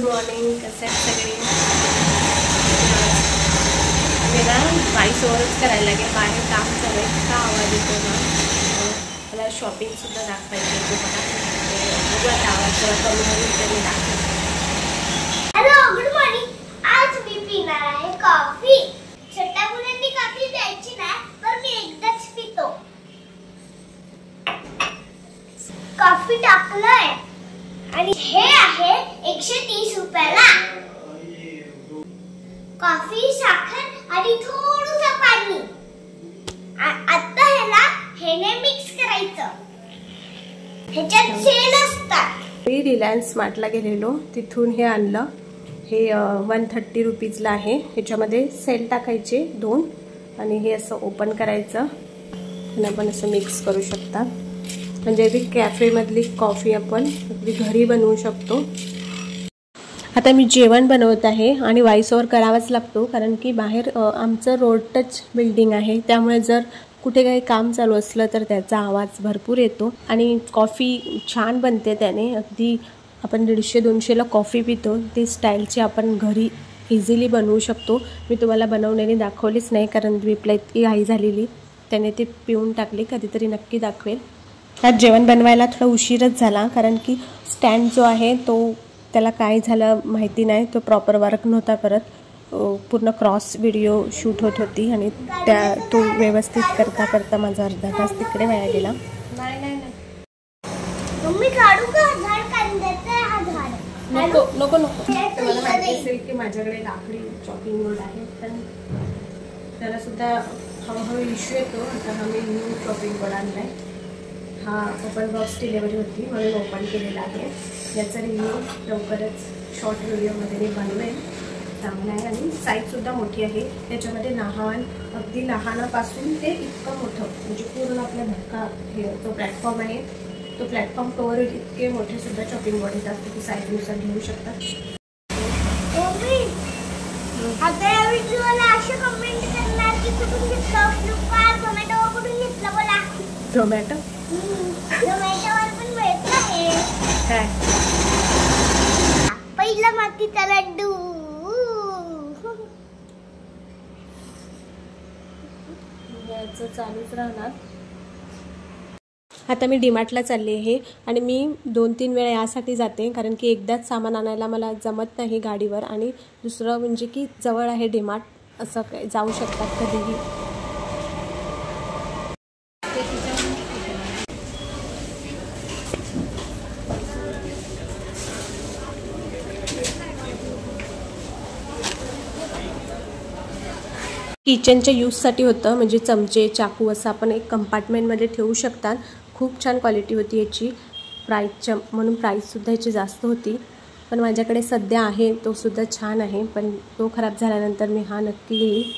Morning, कसे आहेत सगळे? मी ना व्हॉइस ओव्हरच करायला लागेल, बाहेर काम चालू आहे, इतका आवाज येतो ना. मला शॉपिंगसुद्धा दाखवायची आहे तुम्हाला. बघा आवाज जरा कमी होईल तरी दाखवेल. Hello, good morning. आज मी पिणार आहे कॉफी. छोट्या मुलांनी कॉफी प्यायची नाही, पण मी एकदाच पितो. कॉफी टाकलंय आणि हे आहे 130 रुपयाला. कॉफी, साखर आणि थोडंसं पाणी. आता ह्याने मिक्स करायचं. ह्याच्यात सेल असतात. मी रिलायन्स स्मार्टला गेलेलो, तिथून हे आणलं. हे 130 रुपीजला आहे. ह्याच्यामध्ये सेल टाकायचे 2 आणि हे असं ओपन करायचं आणि आपण असं मिक्स करू शकता. म्हणजे ती कॅफेमधली कॉफी आपण अगदी घरी बनवू शकतो. आता मी जेवण बनवत आहे आणि व्हॉइस ओव्हर करावाच लागतो, कारण की बाहेर आमचं रोड टच बिल्डिंग आहे. त्यामुळे जर कुठे काही काम चालू असलं तर त्याचा आवाज भरपूर येतो. आणि कॉफी छान बनते त्याने. अगदी आपण 150-200ला कॉफी पितो, ती स्टाईलची आपण घरी इझिली बनवू शकतो. मी तुम्हाला बनवण्याने दाखवलीच नाही, कारण द्वीपला इतकी घाई झालेली, त्याने ती पिऊन टाकली. कधीतरी नक्की दाखवेल. आज जेवण बनवायला थोडा उशीरच झाला, कारण की स्टँड जो आहे तो त्याला काय झालं माहिती नाही, तो प्रॉपर वर्क नव्हता करत. पूर्ण क्रॉस व्हिडिओ शूट होत होती आणि तो व्यवस्थित करता करता माझा अर्धा तास तिकडे वाया गेला. नाही तुम्ही काढू का झाड? कांद्याचा हा झाड नको नको नको. तुम्हाला माहिती असेल की माझ्याकडे लाकडी चॉपिंग बोर्ड आहे, पण त्याला सुद्धा हळूहळू इश्यू येतो. आता हा मी न्यू चॉपिंग बोर्ड आणलाय. हा ओपन बॉक्स डिलेवरी होती म्हणून ओपन केलेला आहे. याचा रिव्ह्यू लवकरच शॉर्ट व्हिडिओमध्ये मी बनवेन. चांगला आहे आणि साईजसुद्धा मोठी आहे. त्याच्यामध्ये लहान, अगदी लहानापासून ते इतकं मोठं, म्हणजे पूर्ण आपल्या धक्का हे जो प्लॅटफॉर्म आहे तो प्लॅटफॉर्म कवर इतके मोठे सुद्धा चॉपिंग बोर्ड येतात, की साईजनुसार घेऊ शकतात. आता या व्हिडिओला असे कमेंट करणार की कुठून घेतलं, फ्लिपकार्ट, झोमॅटो कुठून घेतलं बोला. झोमॅटो झोमॅटोवर पण मिळत आहे. काय? पहिला मातीचा लड्डू. याचं चालूच राहणार. आता मी डीमार्टला चालली आहे आणि मी 2-3 वेळा यासाठी जाते, कारण की एकदाच सामान आणायला मला जमत नाही गाडीवर. आणि दुसरं म्हणजे की जवळ आहे डीमार्ट, असं काय जाऊ शकतात कधीही. किचनच्या यूजसाठी होतं, म्हणजे चमचे, चाकू असं आपण एक कंपार्टमेंटमध्ये ठेवू शकतात. खूप छान क्वालिटी होती याची. प्राईसच्या म्हणून प्राईससुद्धा याची जास्त होती, पण माझ्याकडे सध्या आहे तोसुद्धा छान आहे. पण तो खराब झाल्यानंतर मी हा नक्की घेईल.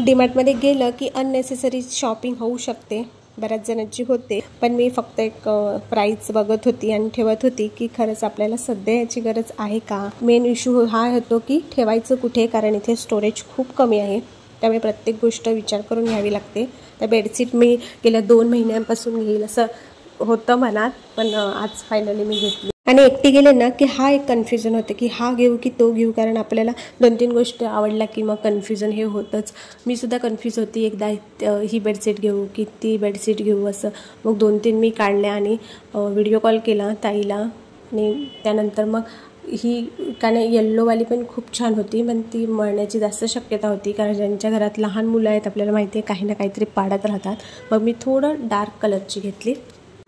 डीमार्टमध्ये गेलं की अननेसेसरी शॉपिंग होऊ शकते, बऱ्याच जणांची होते. पण मी फक्त एक प्राईस बघत होती आणि ठेवत होती की खरंच आपल्याला सध्या याची गरज आहे का. मेन इश्यू हा होतो की ठेवायचं कुठे, कारण इथे स्टोरेज खूप कमी आहे. त्यामुळे प्रत्येक गोष्ट विचार करून घ्यावी लागते. तर बेडशीट मी गेल्या 2 महिन्यांपासून घेईल असं होतं मनात, पण आज फायनली मी घेतली. आणि एकटी गेले ना की हा एक कन्फ्युजन होतं की हा घेऊ की तो घेऊ, कारण आपल्याला 2-3 गोष्टी आवडल्या की मग कन्फ्युजन हे होतंच. मी सुद्धा कन्फ्यूज होती, एकदा ही बेडशीट घेऊ की ती बेडशीट घेऊ असं. मग 2-3 मी काढल्या आणि व्हिडिओ कॉल केला ताईला. आणि त्यानंतर मग ही कारण येल्लोवाली पण खूप छान होती, पण ती मळण्याची जास्त शक्यता होती, कारण ज्यांच्या घरात लहान मुलं आहेत आपल्याला माहिती आहे काही ना काहीतरी पाडत राहतात. मग मी थोडं डार्क कलरची घेतली.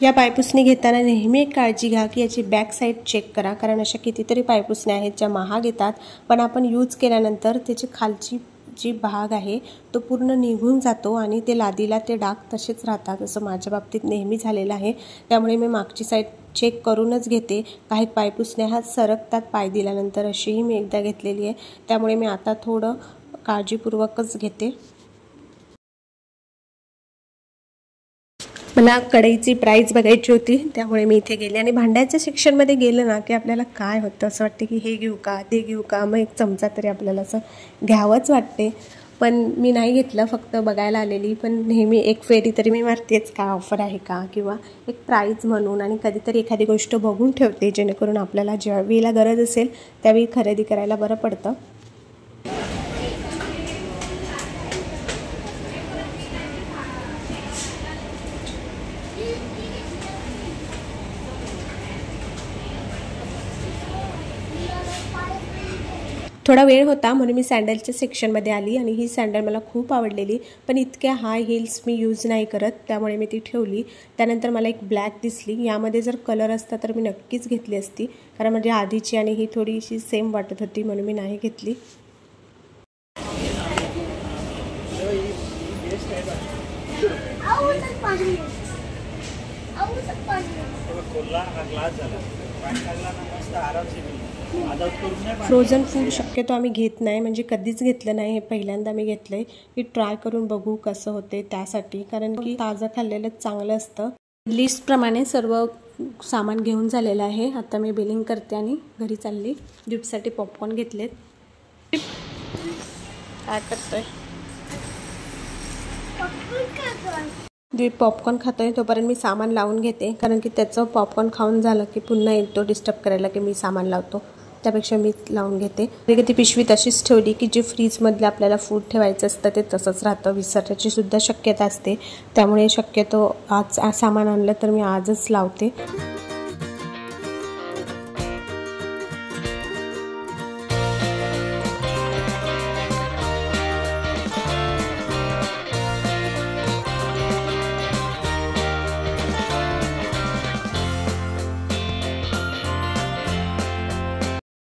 या पायपुसणी घेताना नेहमी एक काळजी घ्या की याची बॅक साईड चेक करा, कारण अशा कितीतरी पायपुसण्या आहेत ज्या महाग येतात, पण आपण यूज केल्यानंतर त्याची खालची जी भाग आहे तो पूर्ण निघून जातो आणि ते लादीला ते डाग तसेच राहतात. असं माझ्या बाबतीत नेहमी झालेलं आहे. त्यामुळे मी मागची साईड चेक करूनच घेते. काही पायपुसण्या ह्या सरकतात पाय दिल्यानंतर, अशीही मी एकदा घेतलेली आहे. त्यामुळे मी आता थोडं काळजीपूर्वकच घेते. मला कढईची प्राईस बघायची होती, त्यामुळे मी इथे गेले. आणि भांड्याच्या सेक्शनमध्ये गेलं ना की आपल्याला काय होतं, असं वाटते की हे घेऊ का ते घेऊ का, मग एक चमचा तरी आपल्याला असं घ्यावंच वाटते. पण मी नाही घेतलं, फक्त बघायला आलेली. पण नेहमी एक फेरी तरी मी मारतेच, का ऑफर आहे का, किंवा एक प्राईज म्हणून. आणि कधीतरी एखादी गोष्ट बघून ठेवते, जेणेकरून आपल्याला ज्या वेळेला गरज असेल त्यावेळी खरेदी करायला बरं पडतं. थोडा वेळ होता म्हणून मी सँडलच्या सेक्शनमध्ये आली आणि ही सँडल मला खूप आवडलेली, पण इतक्या हाय हिल्स मी यूज नाही करत, त्यामुळे मी ती ठेवली. त्यानंतर मला एक ब्लॅक दिसली, यामध्ये जर कलर असता तर मी नक्कीच घेतली असती, कारण म्हणजे आधीची आणि ही थोडीशी सेम वाटत होती म्हणून मी नाही घेतली. फ्रोझन फूड शक्यतो आम्ही घेत नाही, म्हणजे कधीच घेतलं नाही, हे पहिल्यांदा मी घेतलंय की ट्राय करून बघू कसं होते त्यासाठी, कारण की ताजं खाल्लेलं चांगलं असतं. लिस्टप्रमाणे सर्व सामान घेऊन झालेलं आहे. आता मी बिलिंग करते आणि घरी चालली. गिफ्टसाठी पॉपकॉर्न घेतलेत. काय करतोय? पॉपकॉर्न खातोय, तोपर्यंत मी सामान लावून घेते, कारण की त्याचं पॉपकॉर्न खाऊन झालं की पुन्हा येतो डिस्टर्ब करायला की मी सामान लावतो, त्यापेक्षा मी लावून घेते. ती पिशवी तशीच ठेवली की जे फ्रीजमधलं आपल्याला फूड ठेवायचं असतं ते तसंच राहतं, विसरण्याची सुद्धा शक्यता असते. त्यामुळे शक्यतो आज सामान आणलं तर मी आजच लावते.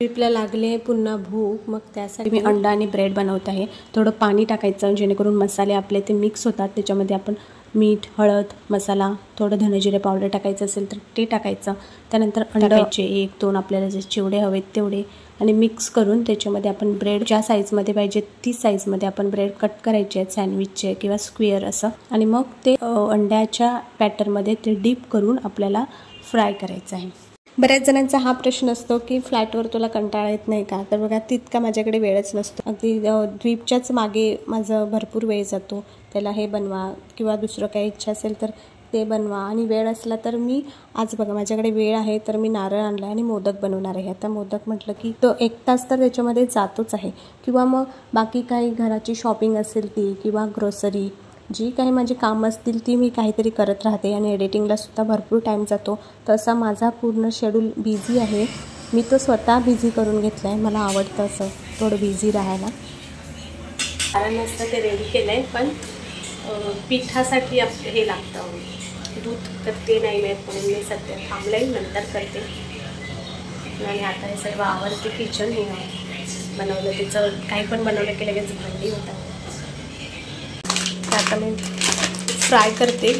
ट्रिपला लागले पुन्हा भूक, मग त्यासाठी मी अंडा आणि ब्रेड बनवत आहे. थोडं पाणी टाकायचं जेणेकरून मसाले आपले ते मिक्स होतात. त्याच्यामध्ये आपण मीठ, हळद, मसाला, थोडं धनेजिरे पावडर टाकायचं असेल तर ते टाकायचं. त्यानंतर अंड्याचे 1-2 आपल्याला जे चिवडे हवेत तेवढे आणि मिक्स करून त्याच्यामध्ये आपण ब्रेड ज्या साईजमध्ये पाहिजे ती साईजमध्ये आपण ब्रेड कट करायचे आहेत, सँडविचचे किंवा स्क्वेअर असं. आणि मग ते अंड्याच्या बॅटरमध्ये ते डीप करून आपल्याला फ्राय करायचं आहे. बऱ्याच जणांचा हा प्रश्न असतो की फ्लॅटवर तुला कंटाळा येत नाही का? तर बघा, तितका माझ्याकडे वेळच नसतो. अगदी द्वीपच्याच मागे माझं भरपूर वेळ जातो. त्याला हे बनवा किंवा दुसरं काही इच्छा असेल तर ते बनवा, आणि वेळ असला तर मी आज बघा माझ्याकडे वेळ आहे तर मी नारळ आणला आणि मोदक बनवणार आहे. आता मोदक म्हटलं की तो 1 तास तर त्याच्यामध्ये जातोच आहे, किंवा मग बाकी काही घराची शॉपिंग असेल ती, किंवा ग्रोसरी, जी काही माझी कामं असतील ती मी काहीतरी करत राहते. आणि एडिटिंगलासुद्धा भरपूर टाईम जातो. तसा माझा पूर्ण शेड्यूल बिझी आहे. मी तो स्वतः बिझी करून घेतला आहे. मला आवडतं असं थोडं बिझी राहायला. कारण नसतं ते रेडी केलं आहे, पण पिठासाठी हे लागतं दूध, तर ते नाही मिळत म्हणून मी सध्या थांबलं आहे, नंतर करते. आणि आता हे सर्व आवडते. किचन हे बनवलं, त्याचं काही पण बनवलं की लगेच भांडी होतात. आता मी फ्राय करते.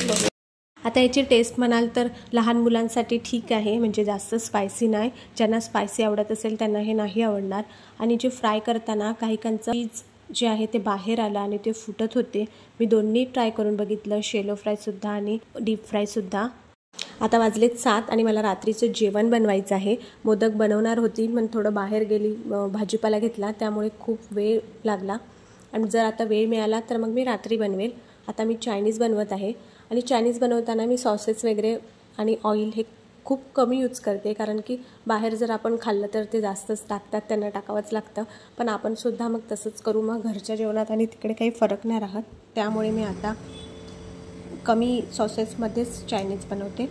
आता याची टेस्ट म्हणाल तर लहान मुलांसाठी ठीक आहे, म्हणजे जास्त स्पायसी नाही. ज्यांना स्पायसी आवडत असेल त्यांना हे नाही आवडणार. आणि जे फ्राय करताना काहीकांचं चीज जे आहे ते बाहेर आलं आणि ते फुटत होते. मी दोन्ही ट्राय करून बघितलं, शेलो फ्रायसुद्धा आणि डीप फ्रायसुद्धा. आता वाजलेत 7 आणि मला रात्रीचं जेवण बनवायचं आहे. मोदक बनवणार होती पण थोडं बाहेर गेली, भाजीपाला घेतला, त्यामुळे खूप वेळ लागला. आणि जर आता वेळ मिळाला तर मग मी रात्री बनवेल. आता मी चायनीज बनवत आहे, आणि चायनीज बनवताना मी सॉसेस वगैरे आणि ऑइल हे खूप कमी यूज करते, कारण की बाहेर जर आपण खाल्लं तर ते जास्तच टाकतात, त्यांना टाकावंच लागतं. पण आपण सुद्धा मग तसंच करू, मग घरच्या जेवणात आणि तिकडे काही फरक नाही राहत. त्यामुळे मी आता कमी सॉसेसमध्येच चायनीज बनवते.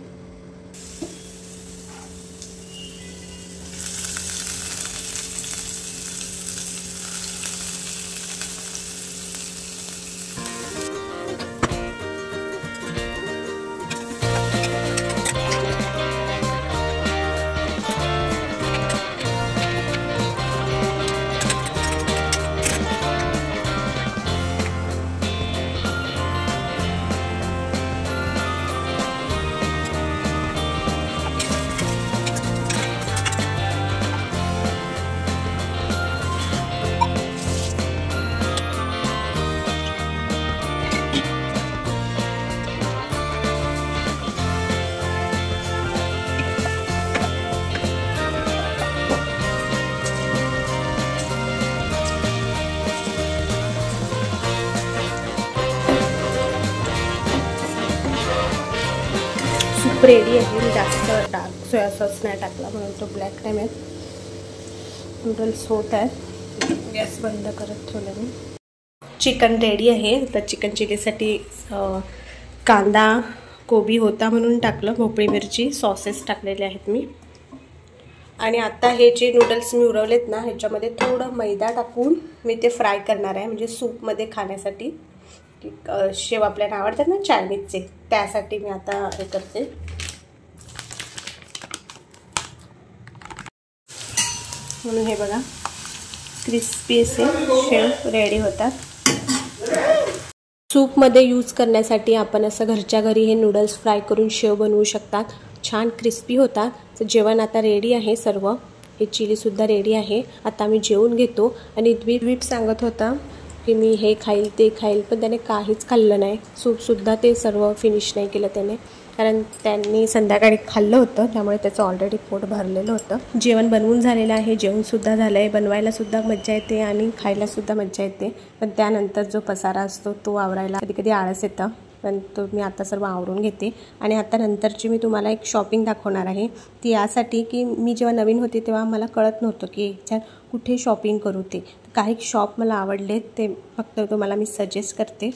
सूप रेडी आहे. मी जास्त डार्क सोया सॉस नाही टाकला म्हणून तो ब्लॅक टाइम आहे. नूडल्स होत आहे. गॅस बंद करत ठेवलं मी. चिकन रेडी आहे. तर चिकन चिलीसाठी कांदा कोबी होता म्हणून टाकलं, भोपळी मिरची सॉसेस टाकलेले आहेत मी. आणि आता हे जे नूडल्स मी उरवलेत ना ह्याच्यामध्ये थोडं मैदा टाकून मी ते फ्राय करणार आहे, म्हणजे सूपमध्ये खाण्यासाठी. शेव आपल्याला आवडतात ना चायनीजचे, त्यासाठी मी आता हे करते. म्हणून हे बघा क्रिस्पी असे शेव रेडी होतात. सूपमध्ये यूज करण्यासाठी आपण असं घरच्या घरी हे नूडल्स फ्राय करून शेव बनवू शकतात. छान क्रिस्पी होतात. तर जेवण आता रेडी आहे सर्व. हे चिलीसुद्धा रेडी आहे. आता मी जेवून घेतो. आणि द्वीप सांगत होता की मी हे खाईल ते खाईल, पण त्याने काहीच खाल्लं नाही. सूपसुद्धा ते सर्व फिनिश नाही केलं त्याने, कारण त्यांनी संध्याकाळी खाल्लं होतं, त्यामुळे त्याचं ऑलरेडी पोट भरलेलं होतं. जेवण बनवून झालेलं आहे. जेवणसुद्धा झालं आहे. बनवायलासुद्धा मज्जा येते आणि खायलासुद्धा मज्जा येते. पण त्यानंतर जो पसारा असतो तो आवरायला कधी कधी आळस येतं. पण तो मी आता सर्व आवरून घेते. आणि आता नंतरची मी तुम्हाला एक शॉपिंग दाखवणार आहे. ती यासाठी की मी जेव्हा नवीन होते तेव्हा मला कळत नव्हतं की ह्याच्यात कुठे शॉपिंग करू. ते काही शॉप मला आवडले, ते फक्त तुम्हाला मी सजेस्ट करते.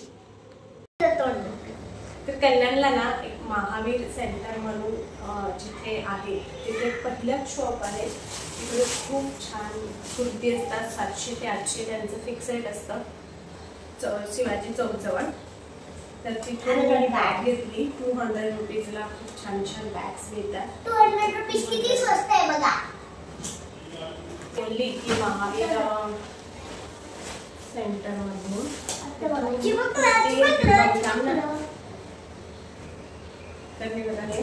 तर कल्याणला ना एक महावीर सेंटर म्हणून जिथे आहे तिथे पहिलं शॉप आहे. तिकडे खूप छान कुर्ती असतात. 700 ते 800 त्यांचं फिक्स रेट असतं. शिवाजी चौकजवळ. तर तिथून मी बॅग घेतली. 200 रुपीजला खूप छान छान बॅग्स मिळतात. 200 रुपीज किती स्वस्त आहे बघा. बोलली की महावीर सेंटर मधून तर मी बघाले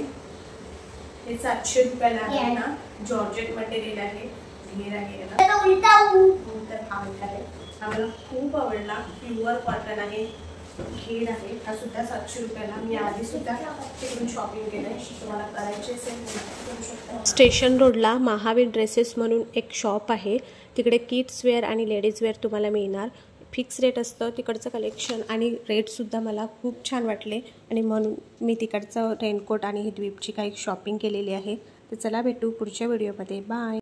हे 700 रुपयाला आहे ना. जॉर्जेट मटेरियल आहे. घेर आहे ना. तर हा आहे. हा मला खूप आवडला. प्युअर कॉटन आहे. घेर आहे. हा सुद्धा 700 रुपयाला. मी आधी सुद्धा तिकडून शॉपिंग केलंय. तुम्हाला करायची असेल करू शकता. स्टेशन रोडला महावीर ड्रेसेस म्हणून एक शॉप आहे. तिकडे किड्स वेअर आणि लेडीज वेअर तुम्हाला मिळणार. फिक्स रेट असतं तिकडचं कलेक्शन, आणि रेटसुद्धा मला खूप छान वाटले. आणि म्हणून मी तिकडचं रेनकोट आणि ही द्वीपची काही शॉपिंग केलेली आहे. तर चला भेटू पुढच्या व्हिडिओमध्ये. बाय.